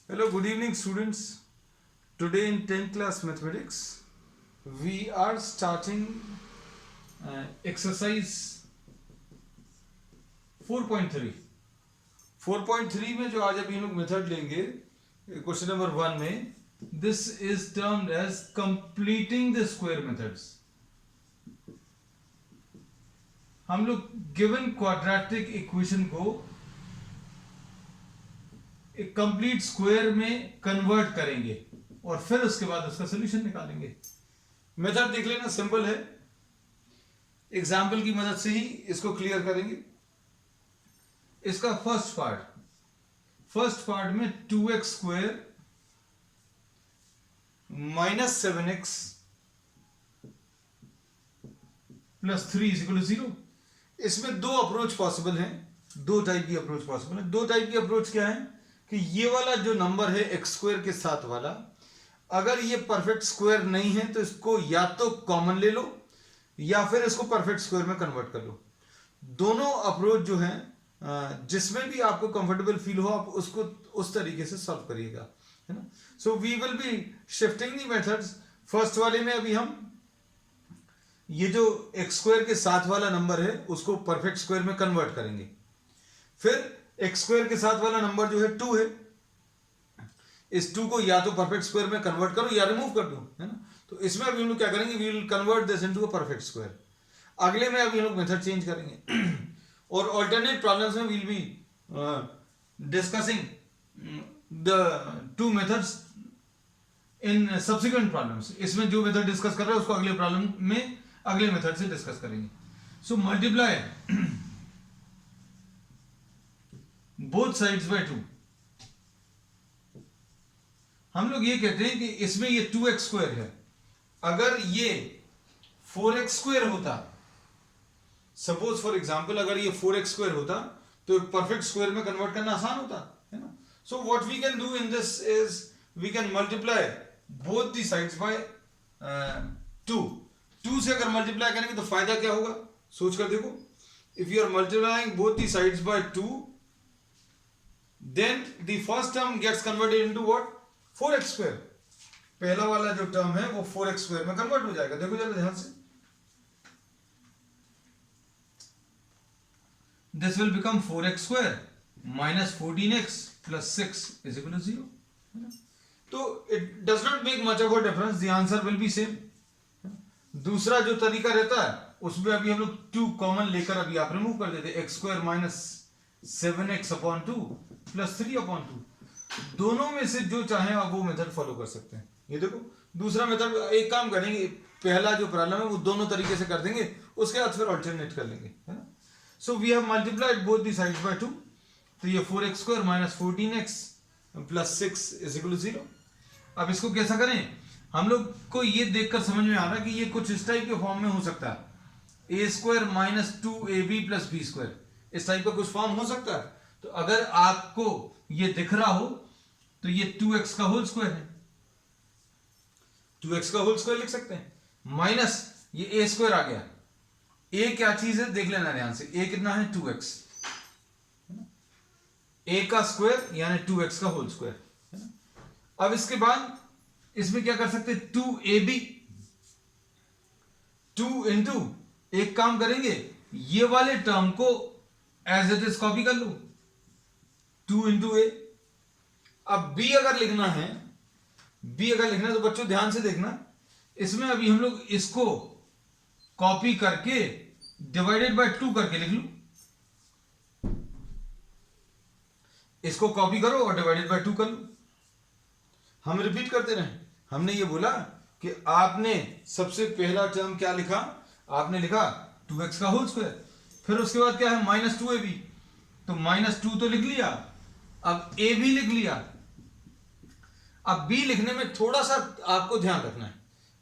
Hello, good evening, students. Today in 10th class mathematics, we are starting exercise 4.3. 4.3 में जो आज अभी हम लोग मेथड लेंगे क्वेश्चन नंबर 1 में, this is termed as completing the square methods. हम लोग गिवन क्वाड्रेटिक इक्वेशन को एक कंप्लीट स्क्वायर में कन्वर्ट करेंगे और फिर उसके बाद उसका सोल्यूशन निकालेंगे. मेथड देख लेना, सिंपल है. एग्जाम्पल की मदद से ही इसको क्लियर करेंगे. इसका फर्स्ट पार्ट में 2x square minus 7x plus 3 is equal to 0. इसमें दो अप्रोच पॉसिबल हैं, दो टाइप की अप्रोच पॉसिबल है. दो टाइप की अप्रोच क्या है कि ये वाला जो नंबर है एक्स स्क्वायर के साथ वाला, अगर ये परफेक्ट स्क्वायर नहीं है तो इसको या तो कॉमन ले लो या फिर इसको परफेक्ट स्क्वायर में कन्वर्ट कर लो. दोनों अप्रोच जो है जिसमें भी आपको कंफर्टेबल फील हो आप उसको उस तरीके से सॉल्व करिएगा, है ना. So we will be shifting the methods. First वाले में अभी हम ये जो एक्स स्क्वायर के साथ वाला नंबर है उसको परफेक्ट स्क्वायर में कन्वर्ट करेंगे. फिर एक्स स्क्वायर के साथ वाला नंबर जो है 2 है, इस 2 को या तो परफेक्ट स्क्वायर में कन्वर्ट करो या रिमूव कर दो, है ना. तो इसमें अभी हम लोग क्या करेंगे, we will convert this into a perfect square. अगले में अभी हम लोग मेथड चेंज करेंगे और ऑल्टरनेट प्रॉब्लम्स में we'll be discussing the two methods in subsequent problems. इसमें जो मेथड डिस्कस कर रहे हैं उसको अगले प्रॉब्लम में अगले मेथड से डिस्कस करेंगे. So multiply both sides by 2. हम लोग ये कहते हैं कि इसमें ये 2x स्क्वायर है, अगर ये 4x स्क्वायर होता, सपोज फॉर एग्जांपल अगर ये 4x स्क्वायर होता तो परफेक्ट स्क्वायर में कन्वर्ट करना आसान होता, है ना. So what we can do in this is we can multiply both the sides by 2. 2 से अगर मल्टीप्लाई करेंगे तो फायदा क्या होगा, सोच कर देखो. If you are multiplying both the sides by 2, then the first term gets converted into what, 4x square. पहला वाला जो टर्म है वो 4x स्क्वायर में कन्वर्ट हो जाएगा. देखो जरा ध्यान से, this will become 4x square minus 14x plus 6 is equal to 0. तो it does not make much of a difference, the answer will be same. दूसरा जो तरीका रहता है उसमें अभी हम लोग 2 कॉमन लेकर अभी आप रिमूव कर देते, x square minus 7x upon 2 plus 3 upon 2. दोनों में से जो चाहे आप वो मेथड फॉलो कर सकते हैं. ये देखो दूसरा मेथड, एक काम करेंगे, पहला जो प्रॉब्लम है वो दोनों तरीके से कर देंगे, उसके बाद फिर अल्टरनेट कर लेंगे, है ना. So we have multiplied both the sides by 2. तो ये 4x square minus 14x plus 6 is equal to 0. अब इसको कैसा करें, हम लोग को ये देखकर समझ में आ रहा है कि ये कुछ इस टाइप के फॉर्म में हो सकता है, a square minus 2ab plus b square, इस टाइप का कुछ फॉर्म हो सकता है. तो अगर आपको ये दिख रहा हो तो ये 2x का होल स्क्वायर है, 2x का होल स्क्वायर लिख सकते हैं, माइनस ये a स्क्वायर आ गया. a क्या चीज है देख लेना ध्यान से, a कितना है 2x, a का स्क्वायर यानी 2x का होल स्क्वायर. अब इसके बाद इसमें क्या कर सकते हैं, 2ab 2 इंटू, एक काम करेंगे ये वाले टर्म को एज इट इज कॉपी कर लो, 2 इंटू ए. अब b अगर लिखना है, तो बच्चों ध्यान से देखना, इसमें अभी हम लोग इसको कॉपी करके डिवाइडेड बाय 2 करके लिख लो. इसको कॉपी करो और डिवाइडेड बाय 2 कर लो. हम रिपीट करते रहे, हमने ये बोला कि आपने सबसे पहला टर्म क्या लिखा, आपने लिखा 2x का होल स्क्वायर, फिर उसके बाद क्या है माइनस 2ab, तो माइनस 2 तो लिख लिया, अब a भी लिख लिया. अब b लिखने में थोड़ा सा आपको ध्यान रखना है,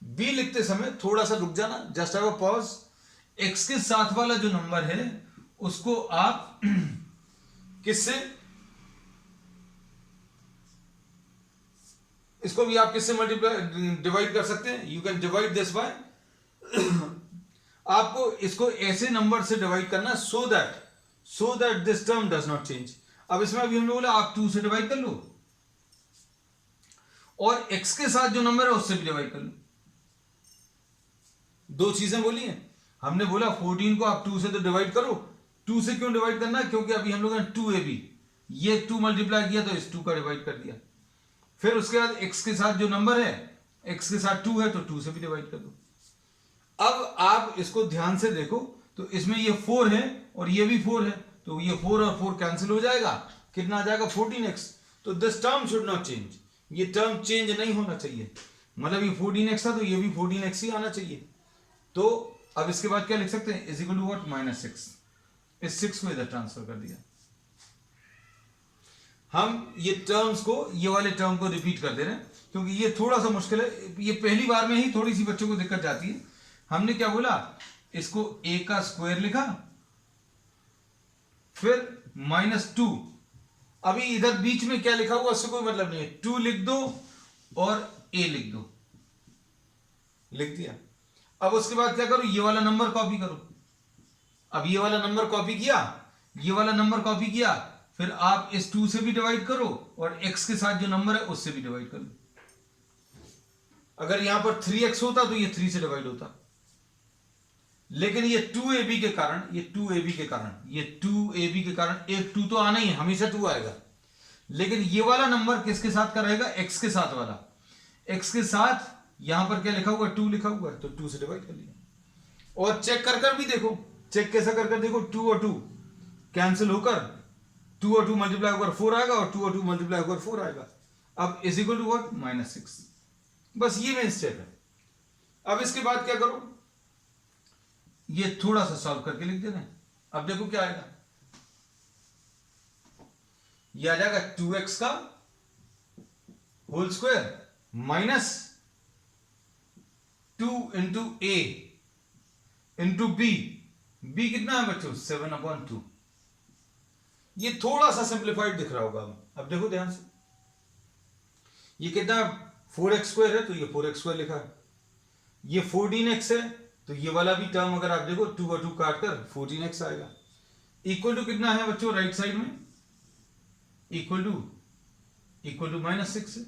b लिखते समय थोड़ा सा रुक जाना, just have a pause. x के साथ वाला जो नंबर है उसको आप किससे, इसको भी आप किससे मल्टीप्लाई डिवाइड कर सकते हैं, you can divide this by आपको इसको ऐसे नंबर से डिवाइड करना so that this term does not change. अब इसमें अभी हमने बोला आप 2 से डिवाइड कर लो, और x के साथ जो नंबर है उससे भी डिवाइड कर लो। दो चीजें बोली हैं हमने, बोला 14 को आप 2 से तो डिवाइड करो। 2 से क्यों डिवाइड करना है? क्योंकि अभी हम लोगों ने 2ab ये 2 मल्टीप्लाई किया तो इस 2 का डिवाइड कर दिया। फिर उसके बाद x के साथ जो नंबर है, x के साथ 2 है तो 2 से भी डिवाइड कर दो। अब आप इसको ध्यान से देखो तो इसमें ये 4 है और ये भी 4 है, तो ये 4 और 4 कैंसिल हो जाएगा, कितना आ जाएगा 14x। तो this term should not change, ये टर्म चेंज नहीं होना चाहिए, मतलब ये 14x था तो ये भी 14x ही आना चाहिए। तो अब इसके बाद क्या लिख सकते हैं, इज इक्वल टू व्हाट, -6। इस 6 को इधर ट्रांसफर कर दिया। हम ये टर्म्स को, ये वाले टर्म को रिपीट कर दे रहे हैं क्योंकि ये थोड़ा सा मुश्किल है, ये पहली बार में ही थोड़ी सी बच्चों को दिक्कत जाती है। हमने क्या बोला, इसको a का स्क्वायर लिखा, फिर -2। अभी इधर बीच में क्या लिखा हुआ उससे कोई मतलब नहीं है, 2 लिख दो और a लिख दो, लिख दिया। अब उसके बाद क्या करो, ये वाला नंबर कॉपी करो। अब ये वाला नंबर कॉपी किया, ये वाला नंबर कॉपी किया, फिर आप इस 2 से भी डिवाइड करो और x के साथ जो नंबर है उससे भी डिवाइड करो। अगर यहां पर 3x होता तो ये 3 से डिवाइड होता, लेकिन ये 2ab के कारण, ये 2ab के कारण एक 2 तो आना ही है, हमेशा 2 आएगा। लेकिन ये वाला नंबर किसके साथ का रहेगा, x के साथ वाला। x के साथ यहां पर क्या लिखा हुआ, 2 लिखा हुआ है, तो 2 से डिवाइड कर लिया। और चेक कर भी देखो, चेक कैसा कर देखो, 2 और 2 कैंसिल होकर 2 और 2 मल्टीप्लाई होकर 4 आएगा और 2 और 2 मल्टीप्लाई होकर 4 आएगा। अब इज इक्वल टू व्हाट, -6। बस ये मेन स्टेप है। अब इसके बाद क्या करो, ये थोड़ा सा सॉल्व करके लिख देना। अब देखो क्या आएगा, ये आ जाएगा 2x का whole square minus 2 into a into b। b कितना है बच्चों, 7/2। ये थोड़ा सा सिंप्लीफाइड दिख रहा होगा। अब देखो ध्यान से, ये कितना 4x स्क्वायर है तो ये 4x स्क्वायर लिखा है, ये 14x है तो ये वाला भी टर्म अगर आप देखो 2 और 2 काट कर 14x आएगा। इक्वल टू कितना है बच्चों राइट साइड में, इक्वल टू -6 है।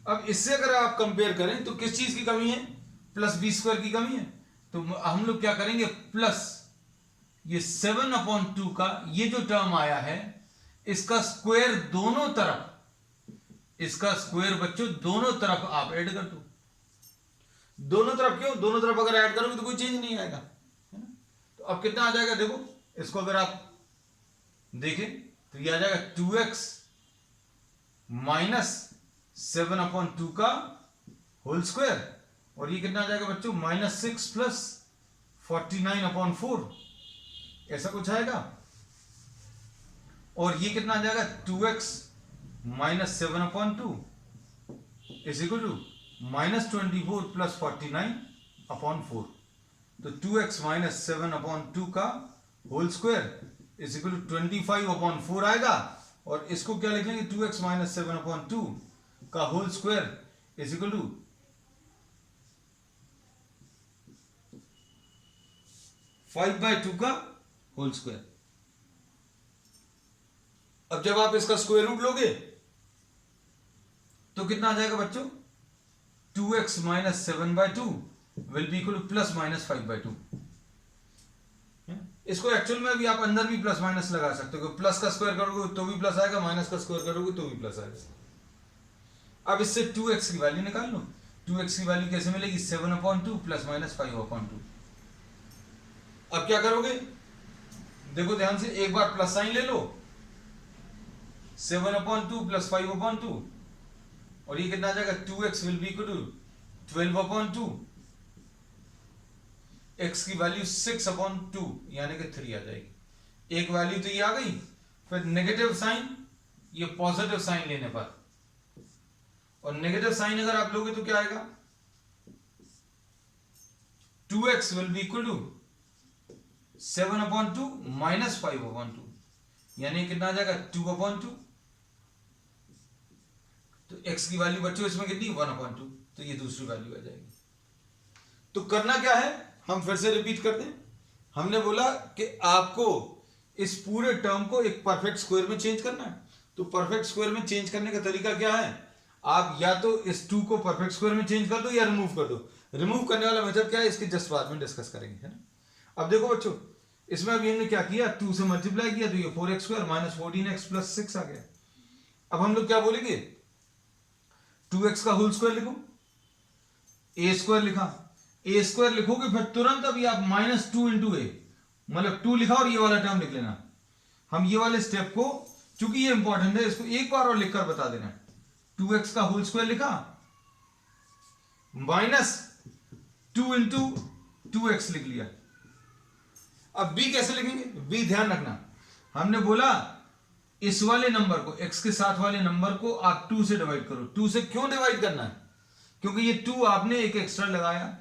अब इससे अगर आप कंपेयर करें तो किस चीज की कमी है, +b² की कमी है। तो हम लोग क्या करेंगे, प्लस ये 7/2 का ये जो टर्म आया है इसका स्क्वायर दोनों तरफ, इसका स्क्वायर बच्चों दोनों तरफ आप ऐड कर दो। दोनों तरफ क्यों, दोनों तरफ अगर ऐड करोगे तो कोई चेंज नहीं आएगा, है ना। तो अब कितना आ जाएगा देखो, इसको अगर आप देखें तो ये आ जाएगा 2x माइनस 7/2 का होल स्क्वायर, और ये कितना आ जाएगा बच्चों, -6 प्लस 49/4, ऐसा कुछ आएगा। और ये कितना आ जाएगा, 2x minus 7/2 is equal to -24 plus 49/4। तो 2x माइनस 7/2 का whole square is equal to 25/4 आएगा। और इसको क्या लिख लेंगे, 2x माइनस 7/2 का whole square is equal to 5/2 का होल स्क्वायर। अब जब आप इसका स्क्वायर रूट लोगे तो कितना आ जाएगा बच्चों, 2x minus 7/2 will be equal to plus minus 5/2। इसको एक्चुअल में भी आप अंदर भी प्लस माइनस लगा सकते हो, प्लस का स्क्वायर करोगे तो भी प्लस आएगा, माइनस का स्क्वायर करोगे तो भी प्लस आएगा। अब इससे 2x की वैल्यू निकाल लो। 2x की वैल्यू कैसे मिलेगी, 7/2 प्लस माइनस 5/2। अब क्या करोगे, देखो ध्यान से, एक बार प्लस साइन ले लो, 7/2 प्लस 5/2, और ये कितना आ जाएगा, 2x will be equal to 12/2, x की वैल्यू 6/2 यानी कि 3 आ जाएगी। एक वैल्यू तो ये आ गई, फिर नेगेटिव साइन, ये पॉजिटिव साइन लेने पर, और नेगेटिव साइन अगर आप लोगे तो क्या आएगा, 2x will be equal to 7/2 minus 5/2 यानी कितना आ जाएगा, 2/2। तो x की वैल्यू बच्चों इसमें कितनी, 1/2, तो ये दूसरी वैल्यू आ जाएगी। तो करना क्या है, हम फिर से रिपीट करते हैं। हमने बोला कि आपको इस पूरे टर्म को एक परफेक्ट स्क्वायर में चेंज करना है। तो परफेक्ट स्क्वायर में चेंज करने का तरीका क्या है, आप या तो इस 2 को परफेक्ट स्क्वायर में चेंज कर दो या रिमूव कर दो। रिमूव करने वाला मेथड क्या है इसके जस्ट बाद में डिस्कस करेंगे, है ना। अब देखो बच्चों, इसमें अभी हमने क्या किया, 2 से मल्टीप्लाई किया तो ये 4x square minus 14x plus 6 आ गया। अब हम लोग क्या बोलेंगे, 2x का होल स्क्वायर लिखो, ए स्क्वायर लिखा, ए स्क्वायर लिखोगे फिर तुरंत अभी आप माइनस 2 इंटू ए, मतलब 2 लिखा और ये वाला टर्म लिख लेना। हम ये वाले स्टेप को, चूंकि ये इंपॉर्टेंट है, इसको एक बार और लिखकर बता देना। 2x का होल स्क्वायर लिखा माइनस 2 इंटू 2x लिख लिया। अब b कैसे लिखेंगे, b ध्यान रखना, हमने बोला इस वाले नंबर को, x के साथ वाले नंबर को आप 2 से डिवाइड करो। 2 से क्यों डिवाइड करना है, क्योंकि ये 2 आपने एक एक्स्ट्रा लगाया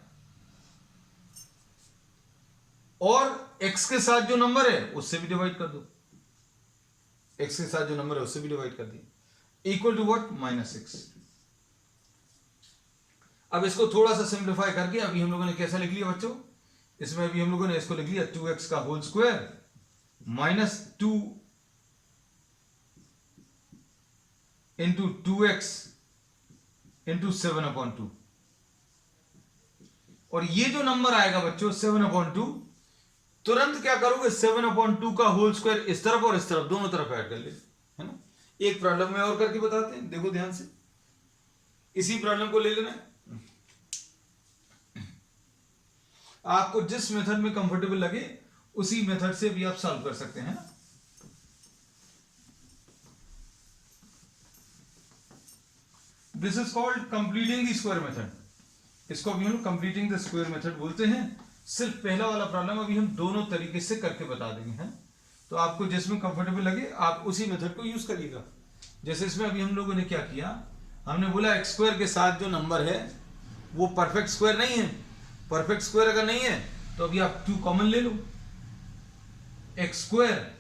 और x के साथ जो नंबर है उससे भी डिवाइड कर दो, x के साथ जो नंबर है उससे भी डिवाइड कर दिया, इक्वल टू व्हाट, -6। अब इसको थोड़ा सा सिंप्लीफाई करके अभी हम लोगों ने कैसा लिख लिया बच्चों, इसमें अभी हम लोगों ने इसको लिख लिया 2x का whole square minus 2 into 2x into 7/2। और ये जो नंबर आएगा बच्चों 7/2, तुरंत क्या करोगे, 7/2 का होल स्क्वायर इस तरफ और इस तरफ दोनों तरफ ऐड कर ले, है ना। एक प्रॉब्लम में और करके बताते हैं, देखो ध्यान से, इसी प्रॉब्लम को ले लेना है। आपको जिस मेथड में कंफर्टेबल लगे उसी मेथड से भी आप सॉल्व कर सकते हैं। This is called completing the square method. इसको अभी हम कंप्लीटिंग द स्क्वायर मेथड बोलते हैं। सिर्फ पहला वाला प्रॉब्लम अभी हम दोनों तरीके से करके बता देंगे, हैं। तो आपको जिसमें कंफर्टेबल लगे आप उसी मेथड को यूज करिएगा। जैसे इसमें अभी हम लोगों ने क्या किया, हमने बोला एक्स स्क्वायर के साथ जो नंबर है वो परफेक्ट स्क्वायर नहीं है। परफेक्ट स्क्वायर अगर नहीं है तो अभी आप 2 कॉमन ले लो, x square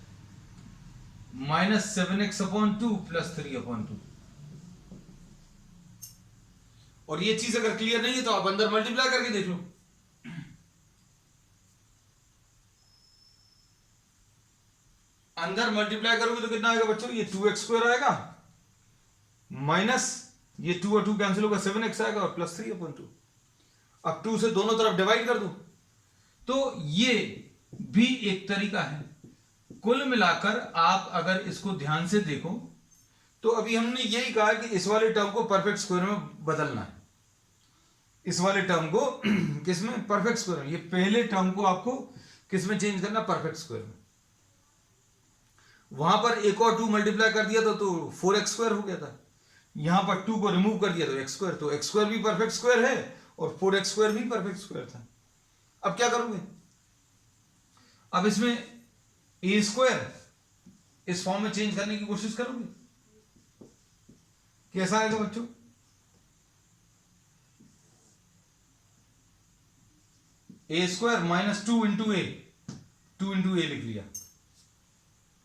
minus 7x/2 plus 3/2। और ये चीज अगर क्लियर नहीं है तो आप अंदर मल्टीप्लाई करके देख लो। अंदर मल्टीप्लाई करोगे तो कितना आएगा बच्चों, ये 2x² आएगा माइनस ये 2 और 2 कैंसिल होगा, 7x आएगा और प्लस 3/2। अब 2 से दोनों तरफ डिवाइड कर दो। तो ये भी एक तरीका है। कुल मिलाकर आप अगर इसको ध्यान से देखो तो अभी हमने यही कहा कि इस वाले टर्म को परफेक्ट स्क्वायर में बदलना है। इस वाले टर्म को किसमें, परफेक्ट स्क्वायर में। ये पहले टर्म को आपको किसमें चेंज करना, परफेक्ट स्क्वायर में। वहां पर एक और 2 मल्टीप्लाई कर दिया तो 4x² हो गया था। यहां पर 2 को रिमूव कर दिया तो x², तो x² भी परफेक्ट स्क्वायर है और 4x² भी परफेक्ट स्क्वायर था। अब क्या करोगे, अब इसमें a² इस फॉर्म में चेंज करने की कोशिश करोगे, कैसा आएगा बच्चों, a² माइनस 2 इंटू ए, 2 इंटू ए लिख लिया।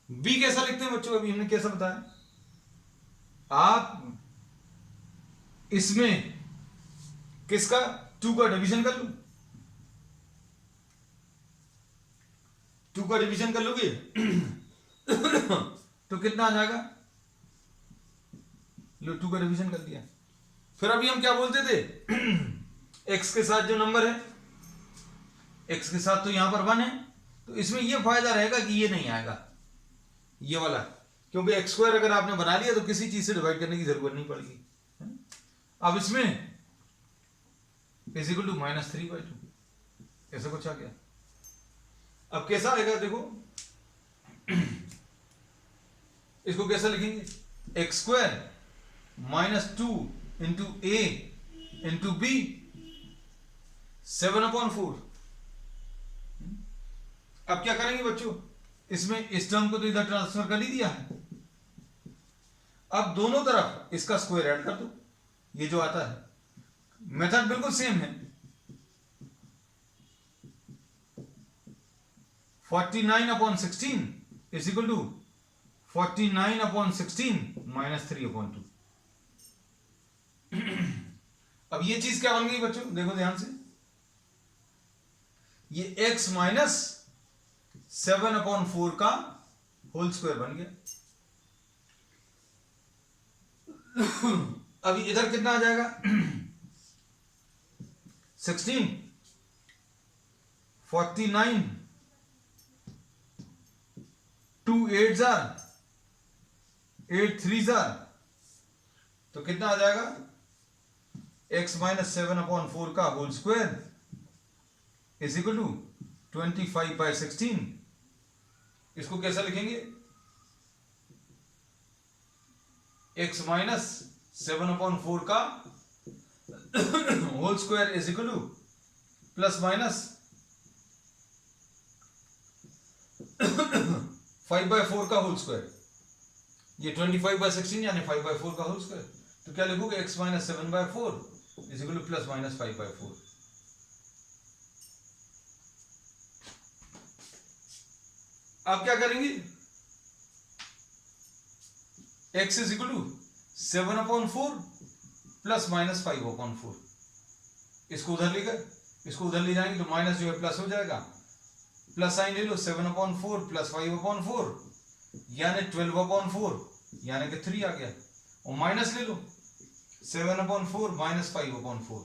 b कैसा लिखते हैं बच्चों, अभी हमने कैसा बताया, आप इसमें किसका 2 का डिवीजन कर लो, 2 का डिवीजन कर लोगे तो कितना आ जाएगा, लो 2 का डिवीजन कर दिया। फिर अभी हम क्या बोलते थे, x के साथ जो नंबर है, x के साथ तो यहां पर 1 है, तो इसमें यह फायदा रहेगा कि ये नहीं आएगा ये वाला, क्योंकि x² अगर आपने बना लिया तो किसी चीज से डिवाइड करने की जरूरत नहीं पड़ेगी। अब इसमें इज इक्वल टू -3/2 ऐसा कुछ आ गया। अब कैसा आएगा देखो, इसको कैसा लिखेंगे, x² माइनस 2 इंटू ए इंटू बी 7/4। अब क्या करेंगे बच्चों, इसमें इस टर्म को तो इधर ट्रांसफर कर ही दिया है। अब दोनों तरफ इसका स्क्वायर ऐड कर दो, ये जो आता है। मेथड बिल्कुल सेम है, 49/16 इज इक्वल टू 49/16 माइनस 3/2। अब ये चीज क्या बन गई बच्चों, देखो ध्यान से, ये x माइनस 7/4 का होल स्क्वायर बन गया। अभी इधर कितना आ जाएगा 16 49 2 8 8 3 तो कितना आ जाएगा x माइनस 7/4 का whole square is equal to 25/16। इसको कैसा लिखेंगे x माइनस 7/4 का whole square is equal to plus minus 5/4 का होल स्क्वायर, ये 25/16 यानी 5/4 का होल स्क्वायर। तो क्या लिखोगे x minus 7/4 is equal to plus minus 5/4। आप क्या करेंगे x is equal to 7/4 plus minus 5/4। इसको उधर ले गए, इसको उधर ले जाएंगे तो माइनस जो है प्लस हो जाएगा, प्लस साइन ले लो 7/4 प्लस 5/4 यानी 12/4 यानी कि 3 आ गया, और माइनस ले लो 7/4 माइनस 5/4।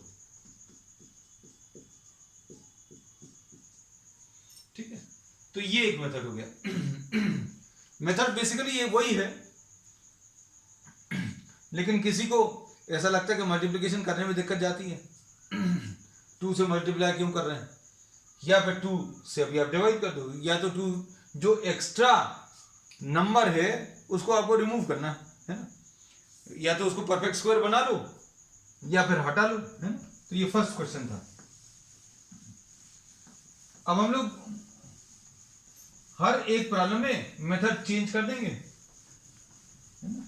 ठीक है, तो ये एक मेथड हो गया। मेथड बेसिकली ये वही है, लेकिन किसी को ऐसा लगता है कि मल्टीप्लिकेशन करने में दिक्कत जाती है, 2 से मल्टीप्लाई क्यों कर रहे हैं, या फिर 2 से अभी आप डिवाइड कर दो, या तो 2 जो एक्स्ट्रा नंबर है उसको आपको रिमूव करना है ना, या तो उसको परफेक्ट स्क्वायर बना लो या फिर हटा लो, है ना। तो ये फर्स्ट क्वेश्चन था। अब हम लोग हर एक प्रॉब्लम में मेथड चेंज कर देंगे, है ना।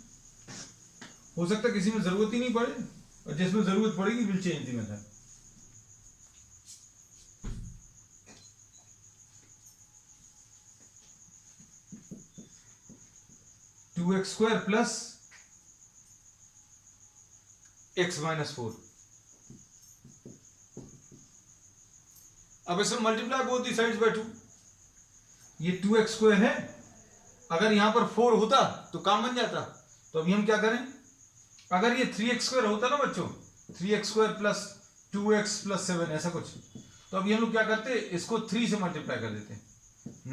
हो सकता है किसी में जरूरत ही नहीं पड़े, और जिसमें जरूरत पड़ेगी will change the method. Two x square plus x minus 4। अब इसे multiply both the sides by 2। ये 2x स्क्वायर है, अगर यहां पर 4 होता तो काम बन जाता। तो अभी हम क्या करें, अगर ये 3x स्क्वायर होता ना बच्चों, 3x square plus 2x plus 7 ऐसा कुछ, तो अभी हम लोग क्या करते, इसको 3 से मल्टीप्लाई कर देते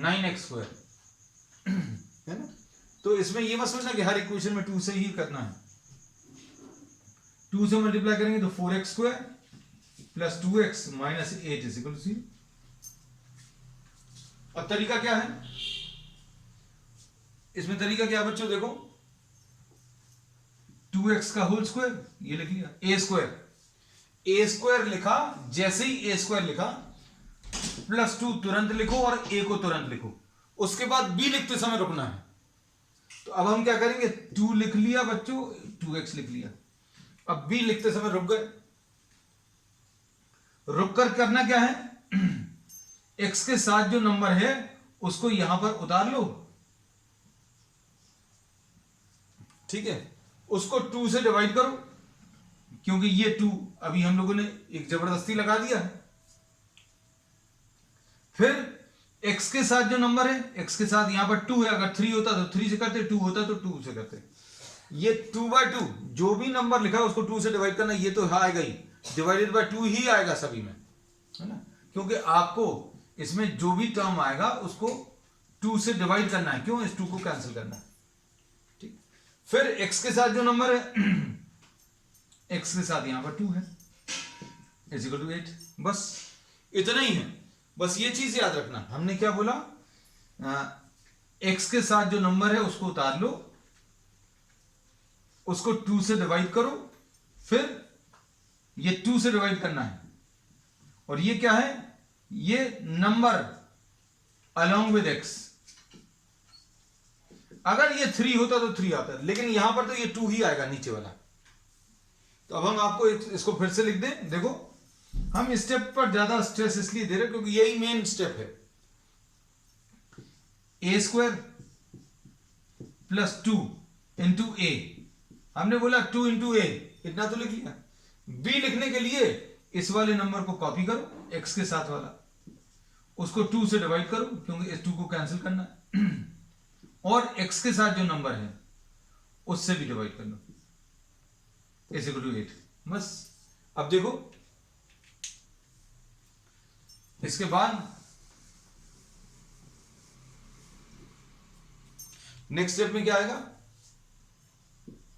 9x स्क्वायर, है ना। तो इसमें ये मत सोचना कि हर इक्वेशन में 2 से ही करना है। 2 से मल्टीप्लाई करेंगे तो 4x square plus 2x minus 8 is equal to 0। अब तरीका क्या है इसमें, तरीका क्या बच्चों देखो, 2x का होल स्क्वायर ये लिख लिया, a स्क्वायर लिखा, जैसे ही a स्क्वायर लिखा प्लस 2 तुरंत लिखो और a को तुरंत लिखो, उसके बाद b लिखते समय रुकना है। तो अब हम क्या करेंगे, 2 लिख लिया बच्चों, 2x लिख लिया, अब b लिखते समय रुक गए। रुक कर करना क्या है, x के साथ जो नंबर है उसको यहां पर उतार लो, ठीक है, उसको 2 से डिवाइड करो, क्योंकि ये 2 अभी हम लोगों ने एक जबरदस्ती लगा दिया है। फिर x के साथ जो नंबर है, x के साथ यहां पर 2 है, अगर 3 होता तो 3 से करते, 2 होता तो 2 से करते। ये 2/2 जो भी नंबर लिखा है उसको 2 से डिवाइड करना, ये तो आएगा ही, डिवाइडेड बाय 2 ही आएगा सभी में, है ना, क्योंकि आपको इसमें जो भी टर्म आएगा उसको 2 से डिवाइड करना है, क्यों, इस 2 को कैंसिल करना है, ठीक। फिर x के साथ जो नंबर है, x के साथ यहां पर 2 है इज इक्वल टू 8, बस इतना ही है। बस ये चीज याद रखना, हमने क्या बोला, x के साथ जो नंबर है उसको उतार लो, उसको 2 से डिवाइड करो, फिर ये 2 से डिवाइड करना है, और ये क्या है, ये नंबर अलोंग विद x। अगर ये 3 होता तो 3 आता, लेकिन यहां पर तो ये 2 ही आएगा नीचे वाला। तो अब हम आपको इसको फिर से लिख दें, देखो हम स्टेप पर ज्यादा स्ट्रेस इसलिए दे रहे हैं क्योंकि यही मेन स्टेप है। a square plus 2 into a, हमने बोला 2 इंटू a, इतना तो लिख लिया। b लिखने के लिए इस वाले नंबर को कॉपी करो, x के साथ वाला, उसको 2 से डिवाइड करो क्योंकि इस 2 को कैंसिल करना है, और x के साथ जो नंबर है उससे भी डिवाइड कर लो। Is equal to 8। बस अब देखो इसके बाद नेक्स्ट स्टेप में क्या आएगा,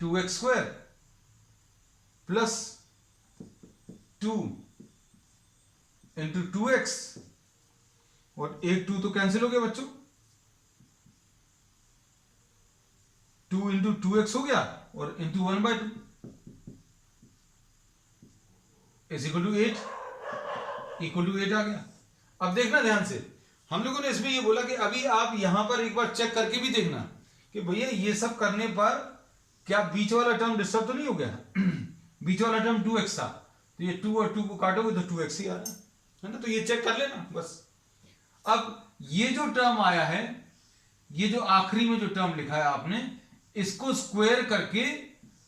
2x square plus 2 into 2x, और एक 2 तो कैंसिल हो गया बच्चों, 2 इंटू 2x हो गया और into 1/2 is equal to 8, equal to 8 आ गया। अब देखना ध्यान से, हम लोगों ने इसमें ये बोला कि अभी आप यहां पर एक बार चेक करके भी देखना कि भैया ये सब करने पर क्या बीच वाला टर्म डिस्टर्ब तो नहीं हो गया। बीच वाला टर्म 2x था, तो ये 2 और 2 को काटोगे तो 2x ही आ रहा है ना, तो ये चेक कर लेना बस। अब ये जो टर्म आया है, ये जो आखिरी में जो टर्म लिखा है आपने, इसको स्क्वायर करके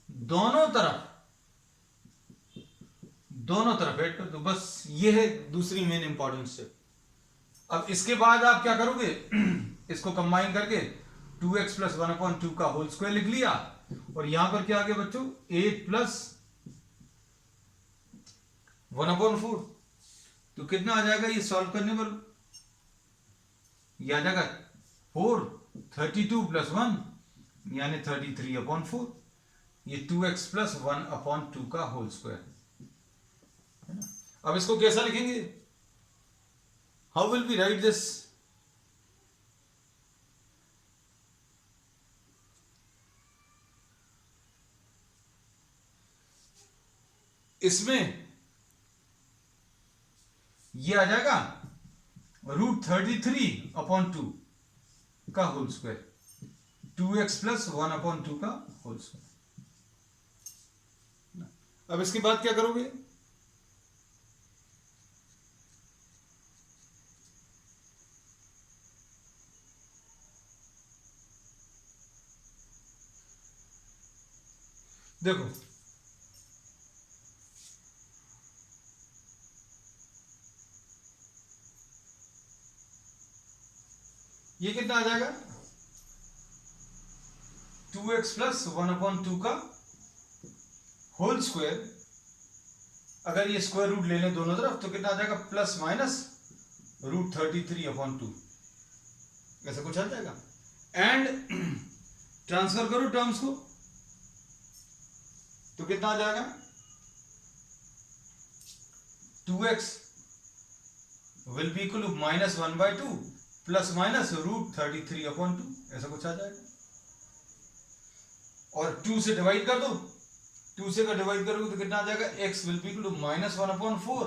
दोनों तरफ ऐड कर दो, बस ये है दूसरी मेन इंपॉर्टेंट स्टेप। अब इसके बाद आप क्या करोगे, इसको कंबाइन करके 2x प्लस 1/2 का होल स्क्वायर लिख लिया, और यहां पर क्या आ गया बच्चों, 8 प्लस 1/4, तो कितना आ जाएगा ये सॉल्व करने पर, यह आ जाएगा 4, 32 प्लस 1 यानी 33/4, ये 2x प्लस 1/2 का होल स्क्वायर है ना। अब इसको कैसा लिखेंगे, how will we write this, इसमें ये आ जाएगा √33/2 का होल स्क्वायर, 2x प्लस 1/2 का होल स्क्वायर। अब इसके बाद क्या करोगे, देखो ये कितना आ जाएगा, 2x प्लस 1/2 का होल स्क्वायर, अगर ये स्क्वायर रूट ले लें दोनों तरफ तो कितना आ जाएगा, प्लस माइनस √33/2, ऐसा कुछ आ जाएगा। एंड ट्रांसफर करो टर्म्स को तो कितना आ जाएगा, 2x will be equal to -1/2 plus minus √33/2, ऐसा कुछ आ जाएगा। और 2 से डिवाइड कर दो, 2 से का डिवाइड करोगे तो कितना आ जाएगा, x will be equal to -1/4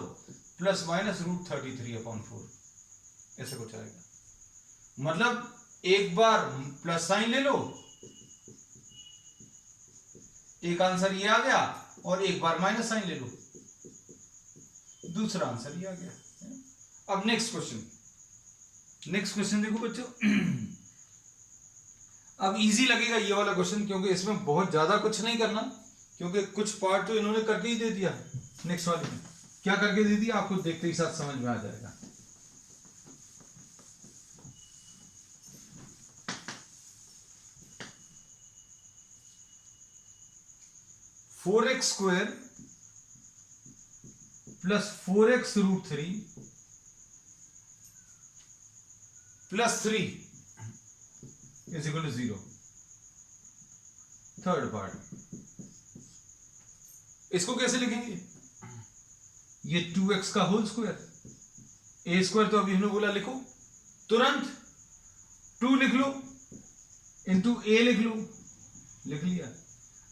plus minus √33/4, ऐसा कुछ आएगा। मतलब एक बार प्लस साइन ले लो, एक आंसर ये आ गया, और एक बार माइनस साइन ले लो, दूसरा आंसर ये आ गया। अब नेक्स्ट क्वेश्चन देखो बच्चों। अब इजी लगेगा ये वाला क्वेश्चन, क्योंकि इसमें बहुत ज्यादा कुछ नहीं करना, क्योंकि कुछ पार्ट तो इन्होंने करके ही दे दिया। नेक्स्ट वाले में क्या करके दे दिया आपको देखते ही साथ समझ में आ जाएगा। Four x square plus 4x√3 plus 3 is equal to 0। Third part, इसको कैसे लिखेंगे, ये 2x का होल स्क्वायर, ए स्क्वायर तो अभी हमने बोला लिखो, तुरंत 2 लिख लो इंटू ए लिख लो, लिख लिया।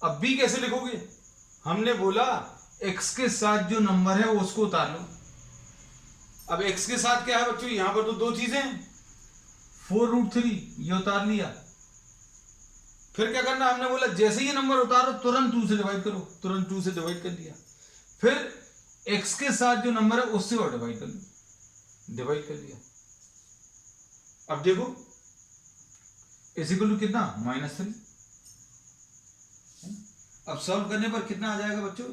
अब b कैसे लिखोगे, हमने बोला x के साथ जो नंबर है उसको उतार लो। अब x के साथ क्या है बच्चों, यहां पर तो दो चीजें हैं, 4√3 ये उतार लिया। फिर क्या करना, हमने बोला जैसे ये नंबर उतारो तुरंत 2 से डिवाइड करो, तुरंत 2 से डिवाइड कर दिया। फिर x के साथ जो नंबर है उससे और डिवाइड कर लो, डिवाइड कर दिया। अब देखो इज इक्वल टू कितना, -3। अब सॉल्व करने पर कितना आ जाएगा बच्चों,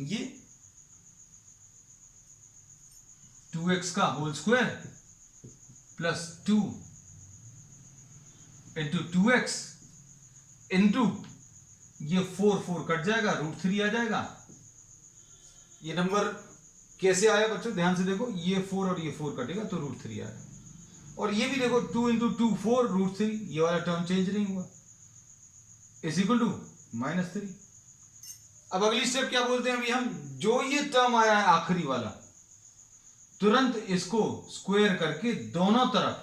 ये 2x का whole square plus 2 into 2x into ये 4 4 कट जाएगा, √3 आ जाएगा। ये नंबर कैसे आया बच्चों, ध्यान से देखो, ये 4 और ये 4 कटेगा तो √3 आएगा। और ये भी देखो 2 × 2 4 √3, ये वाला टर्म चेंज नहीं हुआ, इज इक्वल टू -3। अब अगली स्टेप क्या बोलते हैं अभी हम, जो ये टर्म आया है आखिरी वाला, तुरंत इसको स्क्वायर करके दोनों तरफ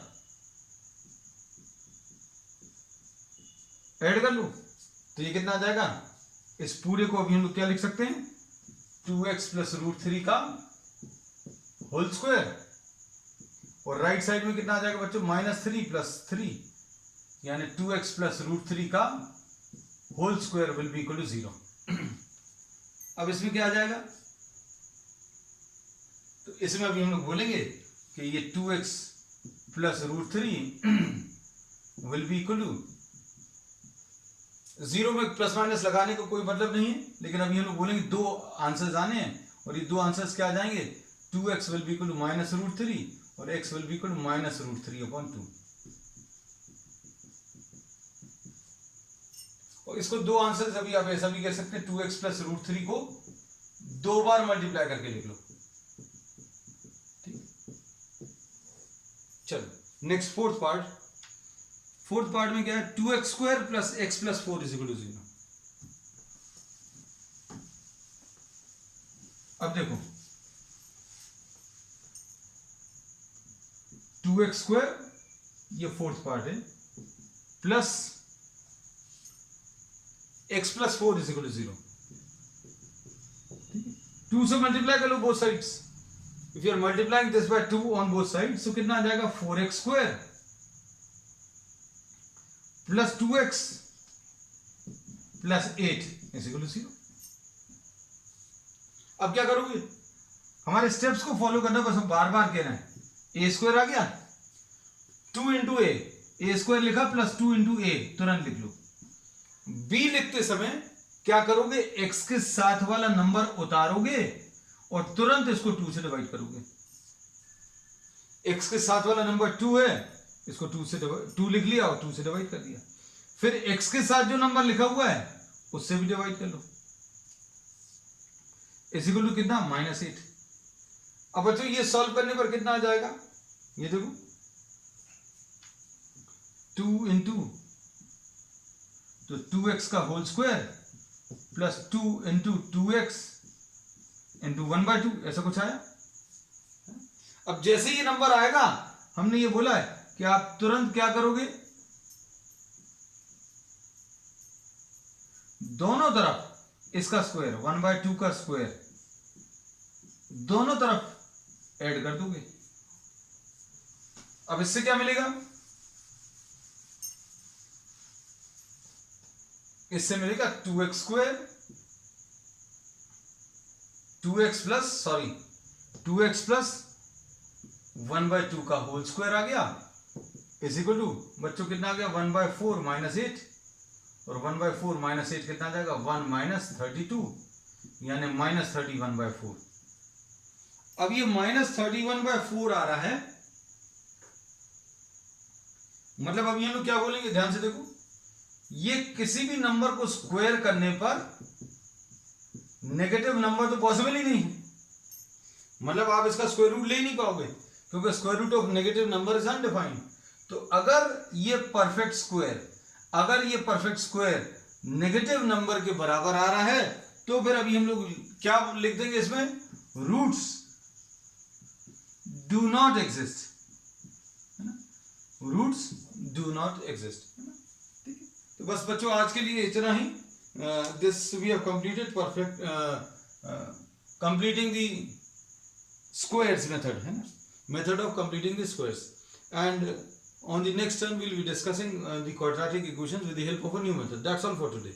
ऐड कर लो, तो ये कितना आ जाएगा, इस पूरे को अभी हम लोग क्या लिख सकते हैं, 2x + √3 का होल स्क्वायर, और राइट साइड में कितना आ जाएगा बच्चों, -3 + 3, यानी 2x + √3 का whole square will be equal to 0। अब इसमें क्या आ जाएगा, तो इसमें अभी हम लोग बोलेंगे कि ये 2x + √3 will be equal to 0 में प्लस माइनस लगाने का कोई मतलब नहीं है, लेकिन अभी हम लोग बोलेंगे दो आंसर्स आने हैं, और ये दो आंसर्स क्या आ जाएंगे, 2x will be equal to -√3 और x will be equal to -√3/2। और इसको दो आंसर्स अभी आप ऐसा भी कह सकते हैं, 2x + √3 को 2 बार मल्टीप्लाई करके लिख लो। ठीक, चलो नेक्स्ट फोर्थ पार्ट में क्या है, 2x² + x + 4 = 0। अब देखो 2x², ये फोर्थ पार्ट है, प्लस x + 4 = 0। 2 से मल्टीप्लाई कर लो both sides, if you are multiplying this by 2 on both sides, तो कितना आ जाएगा, 4x² + 2x + 8 = 0। अब क्या करोगे, हमारे स्टेप्स को फॉलो करना, बस हम बार बार कहना है, a² आ गया, 2 × a² लिखा, + 2 × a तुरंत लिख लो। b लिखते समय क्या करोगे, x के साथ वाला नंबर उतारोगे और तुरंत इसको 2 से डिवाइड करोगे। x के साथ वाला नंबर 2 है, इसको 2 लिख लिया और 2 से डिवाइड कर दिया। फिर x के साथ जो नंबर लिखा हुआ है उससे भी डिवाइड कर लो, इक्वल टू कितना, -8। अब बच्चों ये सॉल्व करने पर कितना आ जाएगा, ये देखो 2 × तो 2x का होल स्क्वायर + 2 × 2x × 1/2, ऐसा कुछ आया। अब जैसे ये नंबर आएगा, हमने ये बोला है कि आप तुरंत क्या करोगे, दोनों तरफ इसका स्क्वायर 1/2 का स्क्वायर दोनों तरफ ऐड कर दोगे। अब इससे क्या मिलेगा, इससे मिलेगा 2x² 2x + 1/2 का होल स्क्वायर आ गया, इक्वल टू बच्चों कितना आ गया, 1/4 -8, और 1/4 -8 कितना आ जाएगा, 1 - 32, यानी -31/4। अब ये -31/4 आ रहा है, मतलब अब ये लोग क्या बोलेंगे, ध्यान से देखो, ये किसी भी नंबर को स्क्वायर करने पर नेगेटिव नंबर तो पॉसिबल ही नहीं है, मतलब आप इसका स्क्वायर रूट ले ही नहीं पाओगे, क्योंकि square root of negative number is undefined. तो अगर ये परफेक्ट स्क्वायर नेगेटिव नंबर के बराबर आ रहा है, तो फिर अभी हम लोग क्या लिख देंगे इसमें, रूट्स डू नॉट एग्जिस्ट, है ना, रूट्स डू नॉट एग्जिस्ट, है ना। ठीक है, तो बस बच्चों आज के लिए इतना ही। This we have completed completing the squares method, है ना, method of completing the squares, and on the next term we will be discussing the quadratic equations with the help of a new method. That's all for today.